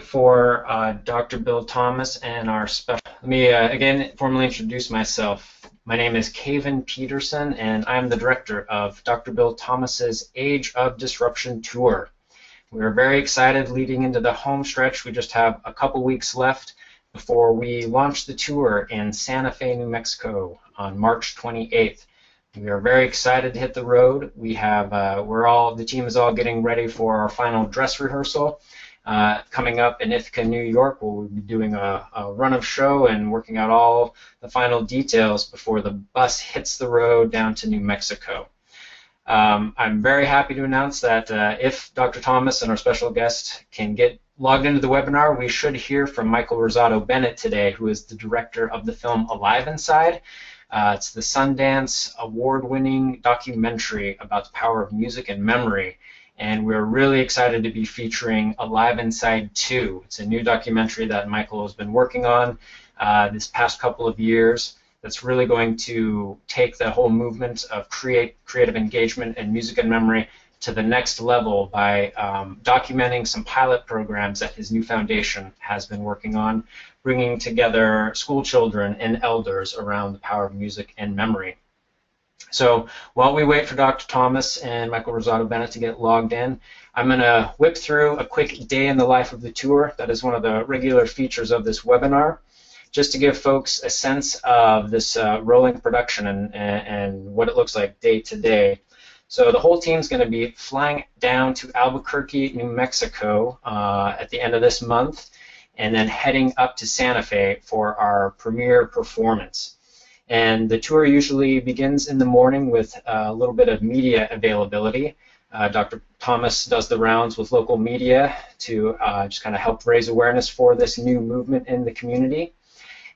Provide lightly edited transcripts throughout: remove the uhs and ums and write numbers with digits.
For Dr. Bill Thomas and our special. Let me again formally introduce myself. My name is Caven Peterson, and I'm the director of Dr. Bill Thomas's Age of Disruption Tour. We're very excited leading into the home stretch. We just have a couple weeks left before we launch the tour in Santa Fe, New Mexico on March 28th. We are very excited to hit the road. The team is all getting ready for our final dress rehearsal. Coming up in Ithaca, New York, where we'll be doing a run of show and working out all the final details before the bus hits the road down to New Mexico. I'm very happy to announce that if Dr. Thomas and our special guest can get logged into the webinar, we should hear from Michael Rosado Bennett today, who is the director of the film Alive Inside. It's the Sundance award-winning documentary about the power of music and memory. And we're really excited to be featuring Alive Inside 2. It's a new documentary that Michael has been working on this past couple of years that's really going to take the whole movement of creative engagement and music and memory to the next level by documenting some pilot programs that his new foundation has been working on, bringing together school children and elders around the power of music and memory. So while we wait for Dr. Thomas and Michael Rosado Bennett to get logged in, I'm going to whip through a quick day in the life of the tour. That is one of the regular features of this webinar, just to give folks a sense of this rolling production and what it looks like day to day. So the whole team's going to be flying down to Albuquerque, New Mexico at the end of this month, and then heading up to Santa Fe for our premiere performance. And the tour usually begins in the morning with a little bit of media availability. Dr. Thomas does the rounds with local media to just kind of help raise awareness for this new movement in the community.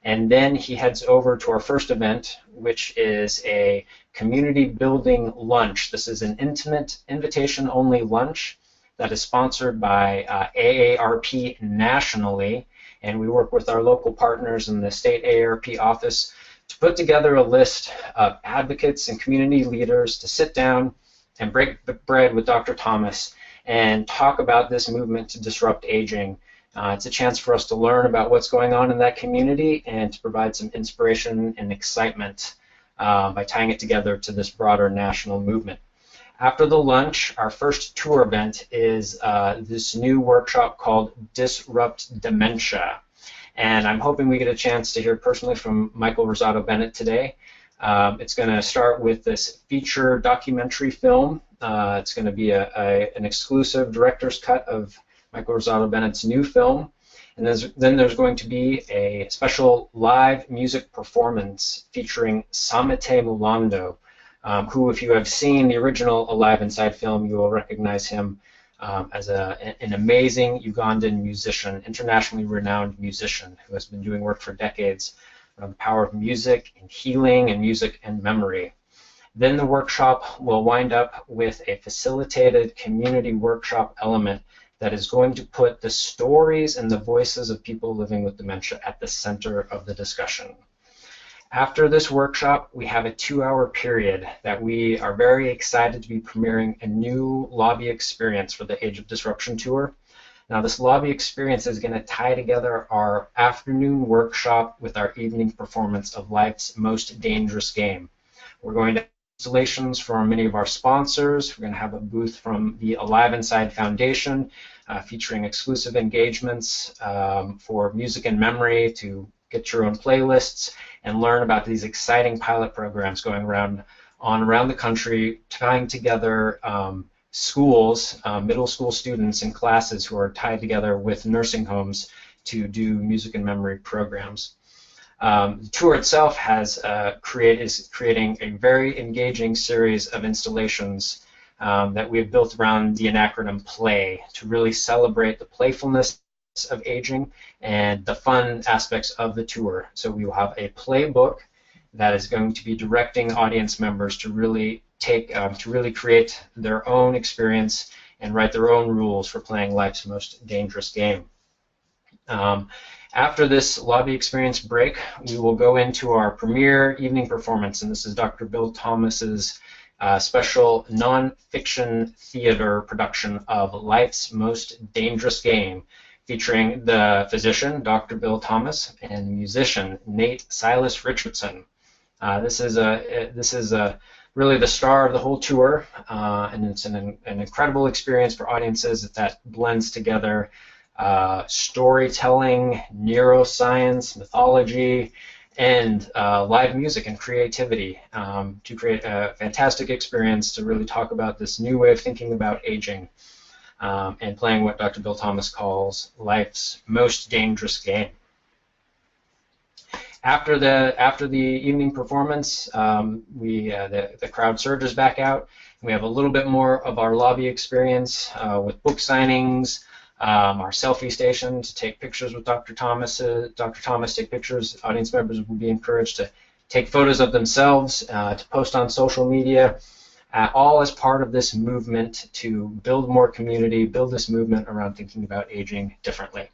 And then he heads over to our first event, which is a community building lunch. This is an intimate, invitation-only lunch that is sponsored by AARP nationally, and we work with our local partners in the state AARP office to put together a list of advocates and community leaders to sit down and break the bread with Dr. Thomas and talk about this movement to disrupt aging. It's a chance for us to learn about what's going on in that community and to provide some inspiration and excitement by tying it together to this broader national movement. After the lunch, our first tour event is this new workshop called Disrupt Dementia. And I'm hoping we get a chance to hear personally from Michael Rosado Bennett today. It's going to start with this feature documentary film. It's going to be an exclusive director's cut of Michael Rosado Bennett's new film. And then there's going to be a special live music performance featuring Samete Mulando, who, if you have seen the original Alive Inside film, you will recognize him as an amazing Ugandan musician, internationally renowned musician who has been doing work for decades around the power of music and healing and music and memory. Then the workshop will wind up with a facilitated community workshop element that is going to put the stories and the voices of people living with dementia at the center of the discussion. After this workshop, we have a 2-hour period that we are very excited to be premiering a new lobby experience for the Age of Disruption Tour. Now, this lobby experience is going to tie together our afternoon workshop with our evening performance of Life's Most Dangerous Game. We're going to have installations from many of our sponsors. We're going to have a booth from the Alive Inside Foundation featuring exclusive engagements for music and memory to get your own playlists and learn about these exciting pilot programs going around the country, tying together schools, middle school students in classes who are tied together with nursing homes to do music and memory programs. The tour itself is creating a very engaging series of installations that we have built around the acronym PLAY to really celebrate the playfulness of aging and the fun aspects of the tour. So we will have a playbook that is going to be directing audience members to really create their own experience and write their own rules for playing Life's Most Dangerous Game. After this lobby experience break, we will go into our premiere evening performance, and this is Dr. Bill Thomas's special non-fiction theater production of Life's Most Dangerous Game, featuring the physician, Dr. Bill Thomas, and the musician, Nate Silas Richardson. This is really the star of the whole tour, and it's an incredible experience for audiences that blends together storytelling, neuroscience, mythology, and live music and creativity to create a fantastic experience to really talk about this new way of thinking about aging and playing what Dr. Bill Thomas calls life's most dangerous game. After the evening performance, the crowd surges back out. We have a little bit more of our lobby experience with book signings, our selfie station to take pictures with Dr. Thomas. Dr. Thomas take pictures. Audience members will be encouraged to take photos of themselves to post on social media, all as part of this movement to build more community, build this movement around thinking about aging differently.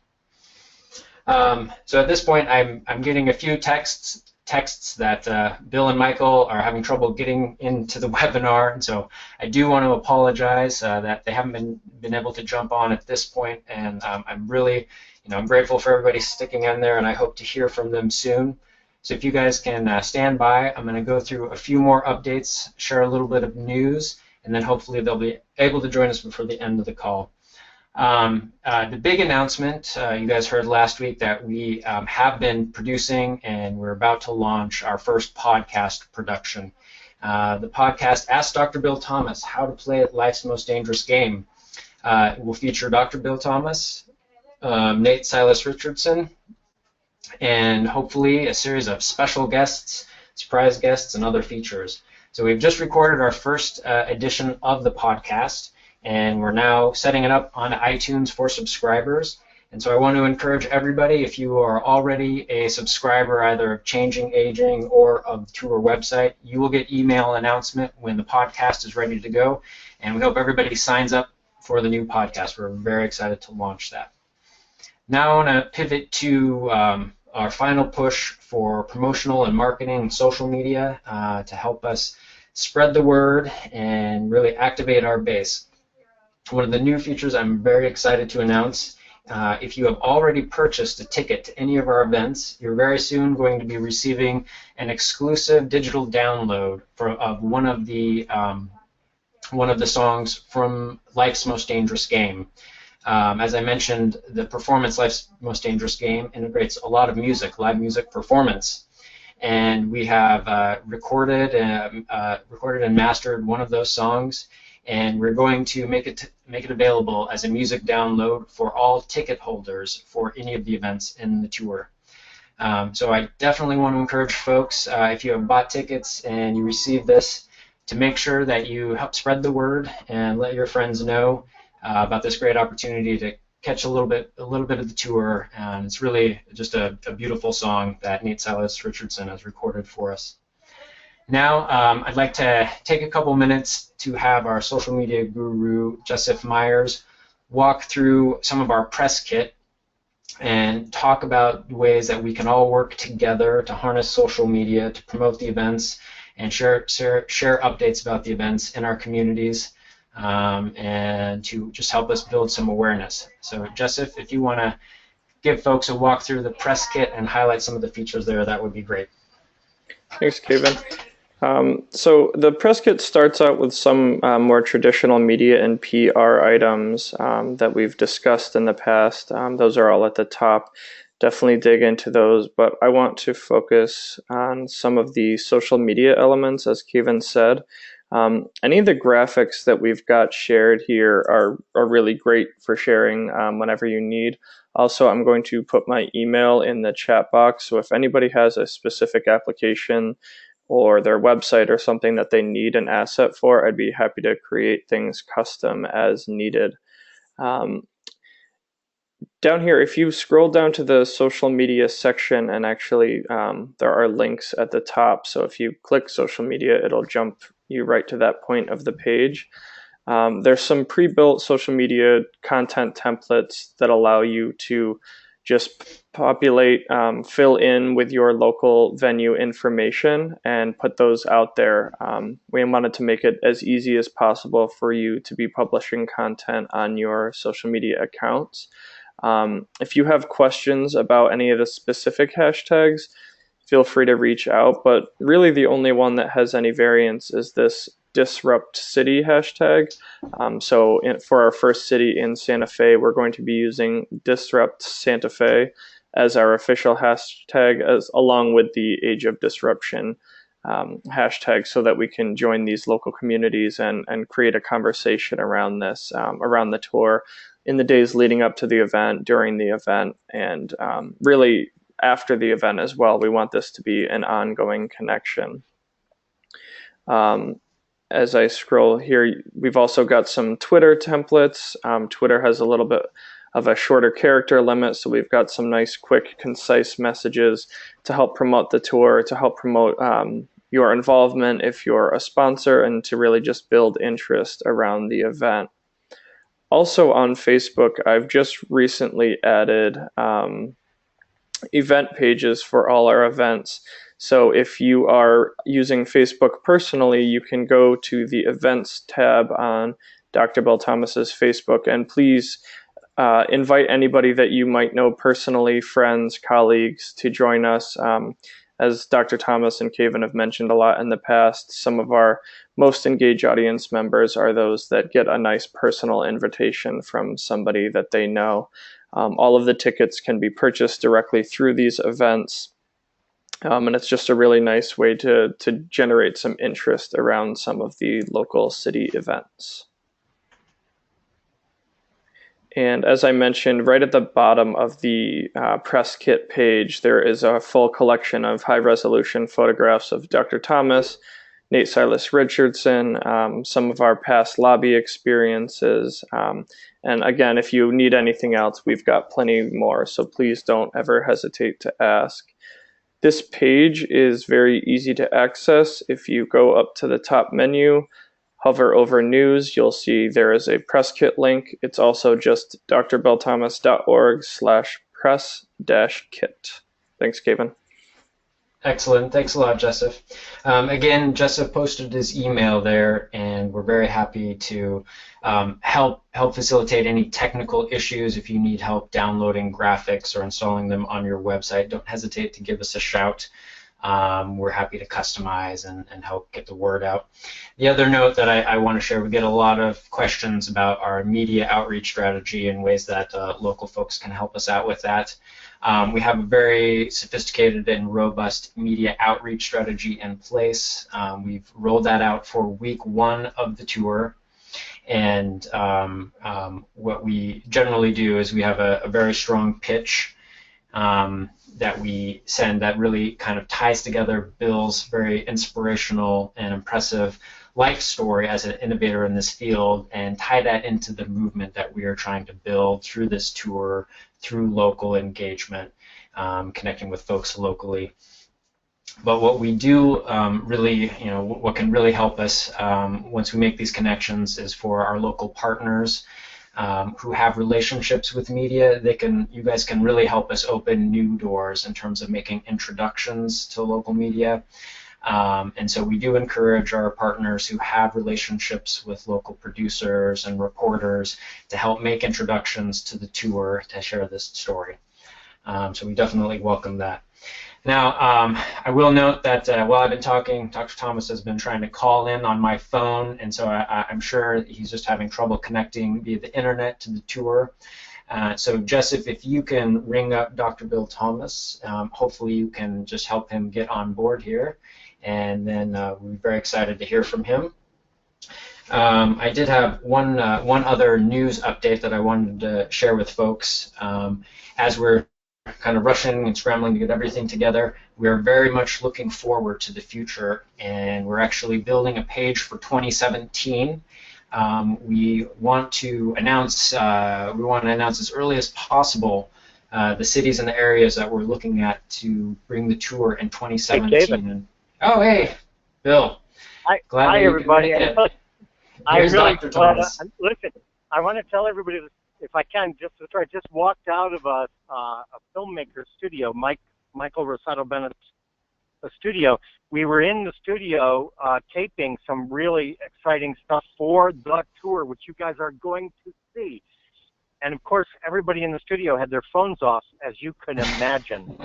So at this point, I'm getting a few texts that Bill and Michael are having trouble getting into the webinar, and so I do want to apologize that they haven't been able to jump on at this point, and I'm really, I'm grateful for everybody sticking in there, and I hope to hear from them soon. So if you guys can stand by, I'm going to go through a few more updates, share a little bit of news, and then hopefully they'll be able to join us before the end of the call. The big announcement, you guys heard last week that we have been producing and we're about to launch our first podcast production. The podcast Ask Dr. Bill Thomas How to Play Life's Most Dangerous Game. It will feature Dr. Bill Thomas, Nate Silas Richardson, and hopefully a series of special guests, surprise guests, and other features. So we've just recorded our first edition of the podcast, and we're now setting it up on iTunes for subscribers. And so I want to encourage everybody, if you are already a subscriber either of Changing Aging or to our website, you will get email announcement when the podcast is ready to go. And we hope everybody signs up for the new podcast. We're very excited to launch that. Now I want to pivot to our final push for promotional and marketing and social media to help us spread the word and really activate our base. One of the new features I'm very excited to announce, if you have already purchased a ticket to any of our events, you're very soon going to be receiving an exclusive digital download of one of the songs from Life's Most Dangerous Game. As I mentioned, the performance Life's Most Dangerous Game integrates a lot of music, live music performance. And we have recorded and mastered one of those songs, and we're going to make it available as a music download for all ticket holders for any of the events in the tour. So I definitely want to encourage folks, if you have bought tickets and you receive this, to make sure that you help spread the word and let your friends know about this great opportunity to catch a little bit of the tour. And it's really just a beautiful song that Nate Silas Richardson has recorded for us. Now, I'd like to take a couple minutes to have our social media guru, Joseph Myers, walk through some of our press kit and talk about ways that we can all work together to harness social media to promote the events and share updates about the events in our communities and to just help us build some awareness. So, Joseph, if you want to give folks a walk through the press kit and highlight some of the features there, that would be great. Thanks, Kevin. So the press kit starts out with some more traditional media and PR items that we've discussed in the past. Those are all at the top. Definitely dig into those, but I want to focus on some of the social media elements, as Kevin said. Any of the graphics that we've got shared here are really great for sharing whenever you need. Also, I'm going to put my email in the chat box, so if anybody has a specific application or their website or something that they need an asset for, I'd be happy to create things custom as needed. Down here, if you scroll down to the social media section, and actually there are links at the top, so if you click social media, it'll jump you right to that point of the page. There's some pre-built social media content templates that allow you to just populate, fill in with your local venue information and put those out there. We wanted to make it as easy as possible for you to be publishing content on your social media accounts. If you have questions about any of the specific hashtags, feel free to reach out, but really the only one that has any variance is this disrupt city hashtag. For our first city in Santa Fe, we're going to be using disrupt Santa Fe as our official hashtag, along with the Age of Disruption hashtag, so that we can join these local communities and create a conversation around this, around the tour in the days leading up to the event, during the event, and really after the event as well. We want this to be an ongoing connection. As I scroll here, we've also got some Twitter templates. Twitter has a little bit of a shorter character limit, so we've got some nice, quick, concise messages to help promote the tour, to help promote your involvement if you're a sponsor, and to really just build interest around the event. Also on Facebook, I've just recently added event pages for all our events. So if you are using Facebook personally, you can go to the events tab on Dr. Bill Thomas's Facebook, and please invite anybody that you might know personally, friends, colleagues, to join us. As Dr. Thomas and Caven have mentioned a lot in the past, some of our most engaged audience members are those that get a nice personal invitation from somebody that they know. All of the tickets can be purchased directly through these events, and it's just a really nice way to generate some interest around some of the local city events. And as I mentioned, right at the bottom of the press kit page, there is a full collection of high-resolution photographs of Dr. Thomas, Nate Silas Richardson, some of our past lobby experiences. And again, if you need anything else, we've got plenty more, so please don't ever hesitate to ask. This page is very easy to access. If you go up to the top menu, hover over news, you'll see there is a press kit link. It's also just drbellthomas.org/press-kit. Thanks, Kevin. Excellent. Thanks a lot, Joseph. Again, Joseph posted his email there, and we're very happy to help facilitate any technical issues. If you need help downloading graphics or installing them on your website, don't hesitate to give us a shout. We're happy to customize and help get the word out. The other note that I want to share, we get a lot of questions about our media outreach strategy and ways that local folks can help us out with that. We have a very sophisticated and robust media outreach strategy in place. We've rolled that out for week 1 of the tour. And what we generally do is we have a very strong pitch that we send that really kind of ties together Bill's very inspirational and impressive life story as an innovator in this field, and tie that into the movement that we are trying to build through this tour, through local engagement, connecting with folks locally. But what we do really, what can really help us once we make these connections is for our local partners who have relationships with media. You guys can really help us open new doors in terms of making introductions to local media. And so we do encourage our partners who have relationships with local producers and reporters to help make introductions to the tour to share this story. So we definitely welcome that. Now, I will note that while I've been talking, Dr. Thomas has been trying to call in on my phone, and so I'm sure he's just having trouble connecting via the internet to the tour. So, Joseph, if you can ring up Dr. Bill Thomas, hopefully you can just help him get on board here, and then we're very excited to hear from him. I did have one other news update that I wanted to share with folks. As we're kind of rushing and scrambling to get everything together, we're very much looking forward to the future, and we're actually building a page for 2017. We want to announce as early as possible the cities and the areas that we're looking at to bring the tour in 2017. Oh, hey, Bill. Hi, everybody. I'm really glad. Listen, I want to tell everybody this, if I can, I just walked out of a filmmaker's studio, Michael Rosado Bennett's studio. We were in the studio taping some really exciting stuff for the tour, which you guys are going to see. And of course, everybody in the studio had their phones off, as you can imagine.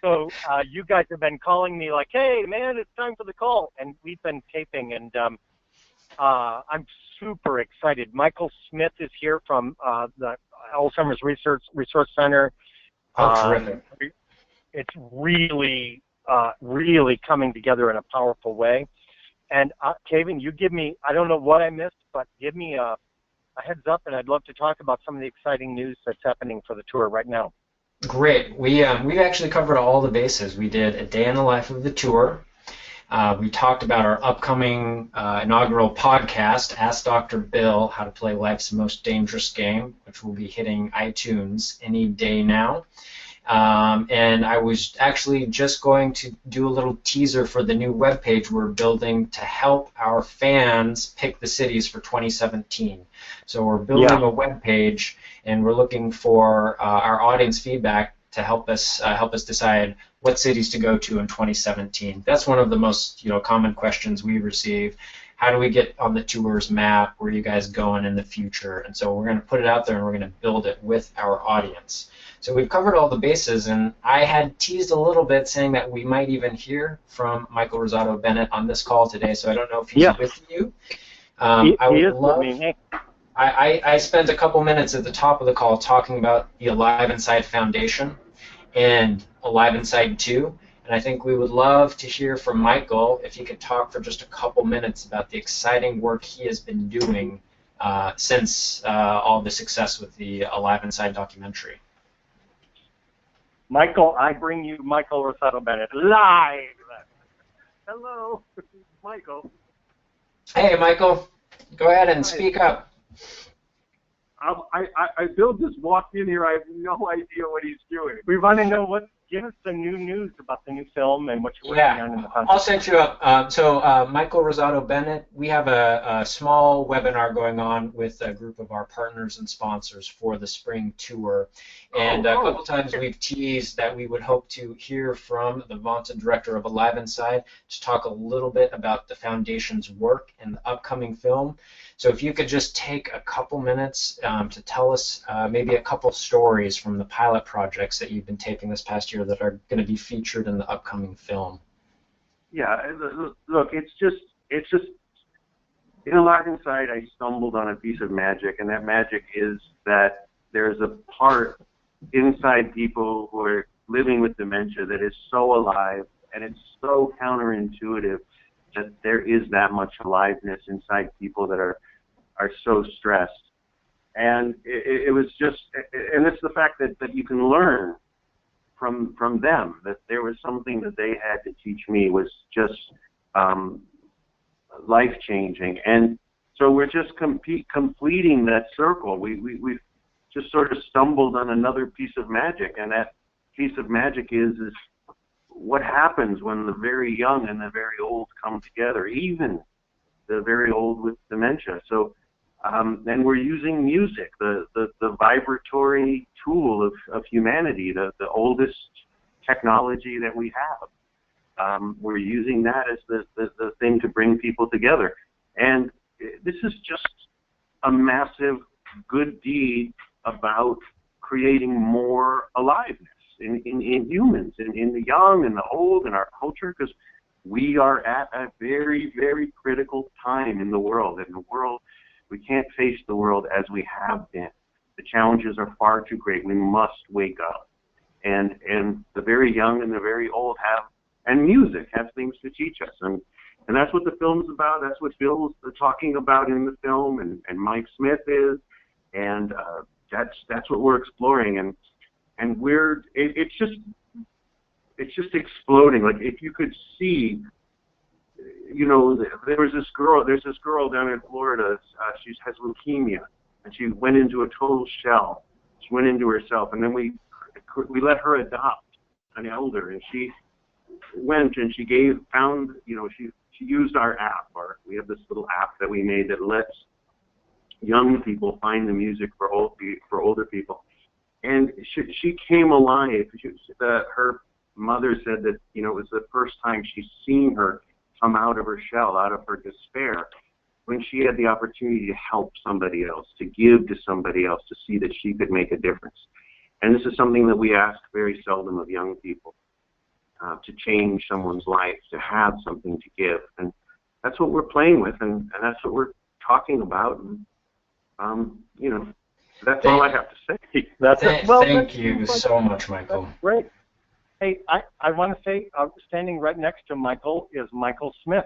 So you guys have been calling me like, "Hey, man, it's time for the call," and we've been taping, and I'm super excited. Michael Smith is here from the Alzheimer's Resource Center. Terrific. It's really, really coming together in a powerful way. And Kevin, you give me, I don't know what I missed, but give me a heads up, and I'd love to talk about some of the exciting news that's happening for the tour right now. Great. We've actually covered all the bases. We did a day in the life of the tour. We talked about our upcoming inaugural podcast, Ask Dr. Bill How to Play Life's Most Dangerous Game, which will be hitting iTunes any day now. And I was actually just going to do a little teaser for the new webpage we're building to help our fans pick the cities for 2017. So we're building a webpage, and we're looking for our audience feedback to help us decide what cities to go to in 2017. That's one of the most common questions we receive. How do we get on the tour's map? Where are you guys going in the future? And so we're going to put it out there, and we're going to build it with our audience. So we've covered all the bases, and I had teased a little bit saying that we might even hear from Michael Rosado Bennett on this call today, so I don't know if he's with you. I spent a couple minutes at the top of the call talking about the Alive Inside Foundation and Alive Inside 2, and I think we would love to hear from Michael if he could talk for just a couple minutes about the exciting work he has been doing since all the success with the Alive Inside documentary. Michael, I bring you Michael Rosado Bennett live. Hello, Michael. Hey, Michael. Go ahead and speak up. Bill just walked in here. I have no idea what he's doing. We want to know give us the new news about the new film and what you're working on in the country. I'll set you up. So Michael Rosado Bennett, we have a small webinar going on with a group of our partners and sponsors for the spring tour. And a couple times we've teased that we would hope to hear from the vaunted director of Alive Inside to talk a little bit about the foundation's work in the upcoming film. So if you could just take a couple minutes to tell us maybe a couple stories from the pilot projects that you've been taping this past year that are going to be featured in the upcoming film. Yeah, look, it's just in Alive Inside, I stumbled on a piece of magic, and that magic is that there's a part inside people who are living with dementia that is so alive, and it's so counterintuitive that there is that much aliveness inside people that are so stressed. And it was just, and it's the fact that you can learn from them, that there was something that they had to teach me was just life-changing. And so we're just completing that circle. We've just sort of stumbled on another piece of magic, and that piece of magic is what happens when the very young and the very old come together, even the very old with dementia. So, and we're using music, the vibratory tool of humanity, the oldest technology that we have. We're using that as the thing to bring people together. And this is just a massive good deed about creating more aliveness in humans, in the young and the old, in our culture, because we are at a very, very critical time in the world. In the world, we can't face the world as we have been. The challenges are far too great. We must wake up. And the very young and the very old and music has things to teach us. And that's what the film's about. That's what Bill's talking about in the film, and Mike Smith is. And that's what we're exploring. And it's just exploding. Like, if you could see, there's this girl down in Florida. She has leukemia, and she went into a total shell. She went into herself, and then we let her adopt an elder, and she went and she used our app. We have this little app that we made that lets young people find the music for older people. And she came alive. Her mother said that it was the first time she's seen her come out of her shell, out of her despair. when she had the opportunity to help somebody else, to give to somebody else, to see that she could make a difference. And this is something that we ask very seldom of young people, to change someone's life, to have something to give. And that's what we're playing with, and that's what we're talking about. And, you know, that's all I have to say. Thank you so much, Michael. That's great. Hey, I want to say, standing right next to Michael is Michael Smith.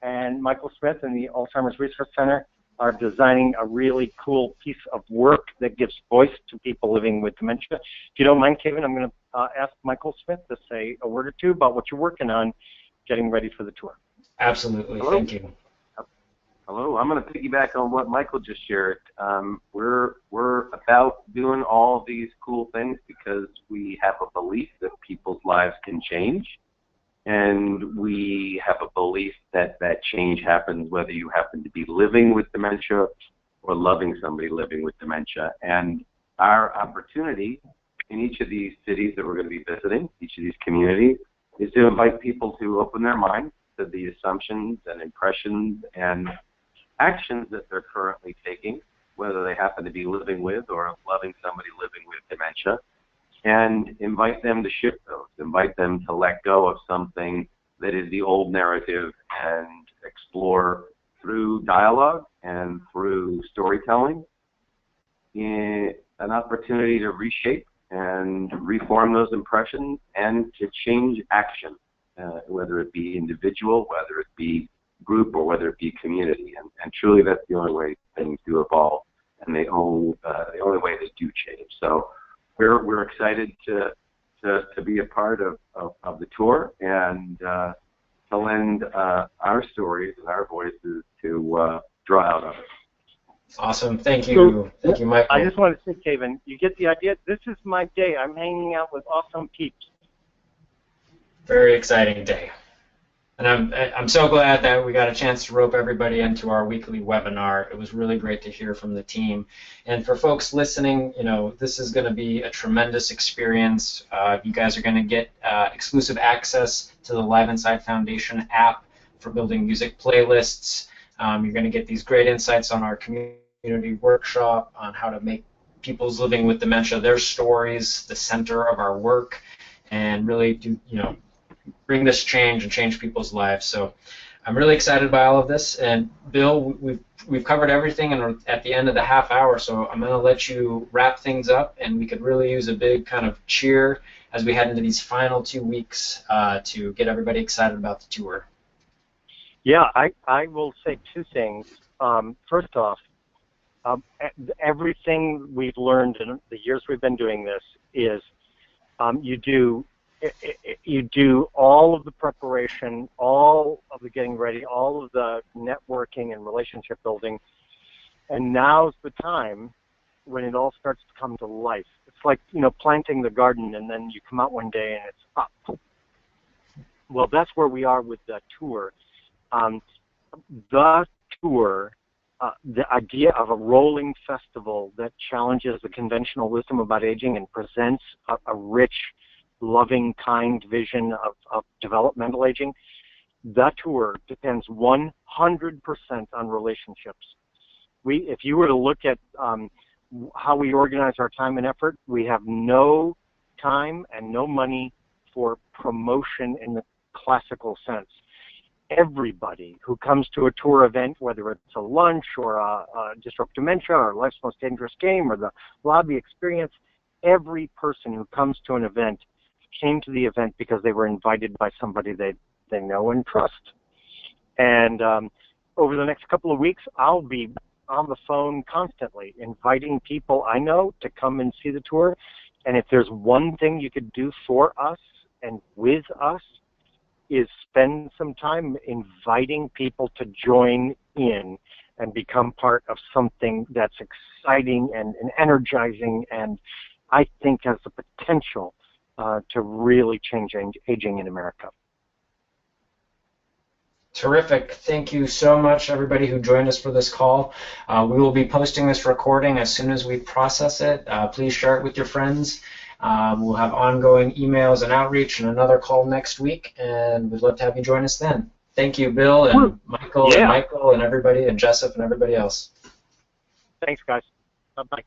And Michael Smith and the Alzheimer's Research Center are designing a really cool piece of work that gives voice to people living with dementia. If you don't mind, Kevin, I'm going to ask Michael Smith to say a word or two about what you're working on getting ready for the tour. Absolutely. Hello? Thank you. Hello. I'm going to piggyback on what Michael just shared. We're about doing all these cool things because we have a belief that people's lives can change. And we have a belief that that change happens whether you happen to be living with dementia or loving somebody living with dementia. And our opportunity in each of these cities that we're going to be visiting, each of these communities, is to invite people to open their minds to the assumptions and impressions and actions that they're currently taking, whether they happen to be living with or loving somebody living with dementia, and invite them to shift those, invite them to let go of something that is the old narrative and explore through dialogue and through storytelling an opportunity to reshape and reform those impressions and to change action, whether it be individual, whether it be group, or whether it be community. And truly that's the only way things do evolve, and the only way they do change. So we're excited to be a part of the tour and to lend our stories and our voices to draw out of it. Awesome. Thank you. Thank you, Michael. I just want to say, Kevin, you get the idea? This is my day. I'm hanging out with awesome peeps. Very exciting day. And I'm so glad that we got a chance to rope everybody into our weekly webinar. It was really great to hear from the team. And for folks listening, you know, this is going to be a tremendous experience. You guys are going to get exclusive access to the Live Inside Foundation app for building music playlists. You're going to get these great insights on our community workshop on how to make people's living with dementia, their stories, the center of our work, and really do, you know, bring this change and change people's lives. So I'm really excited by all of this. And Bill, we've covered everything, and we're at the end of the half hour, so I'm going to let you wrap things up, and we could really use a big kind of cheer as we head into these final 2 weeks to get everybody excited about the tour. Yeah, I will say two things. First off, everything we've learned in the years we've been doing this is you do all of the preparation, all of the getting ready, all of the networking and relationship building, and now's the time when it all starts to come to life. It's like, you know, planting the garden, and then you come out one day and it's up. Well, that's where we are with the tour. The tour, the idea of a rolling festival that challenges the conventional wisdom about aging and presents a rich, loving, kind vision of developmental aging, that tour depends 100% on relationships. If you were to look at how we organize our time and effort, we have no time and no money for promotion in the classical sense. Everybody who comes to a tour event, whether it's a lunch or a Disrupt Dementia or Life's Most Dangerous Game or the lobby experience, every person who comes to an event came to the event because they were invited by somebody they know and trust. And over the next couple of weeks, I'll be on the phone constantly inviting people I know to come and see the tour. And if there's one thing you could do for us and with us, is spend some time inviting people to join in and become part of something that's exciting and energizing, and I think has the potential to really change aging in America. Terrific. Thank you so much, everybody who joined us for this call. We will be posting this recording as soon as we process it. Please share it with your friends. We'll have ongoing emails and outreach and another call next week, and we'd love to have you join us then. Thank you, Bill and Michael Yeah. and Michael and everybody and Jessup and everybody else. Thanks, guys. Bye-bye.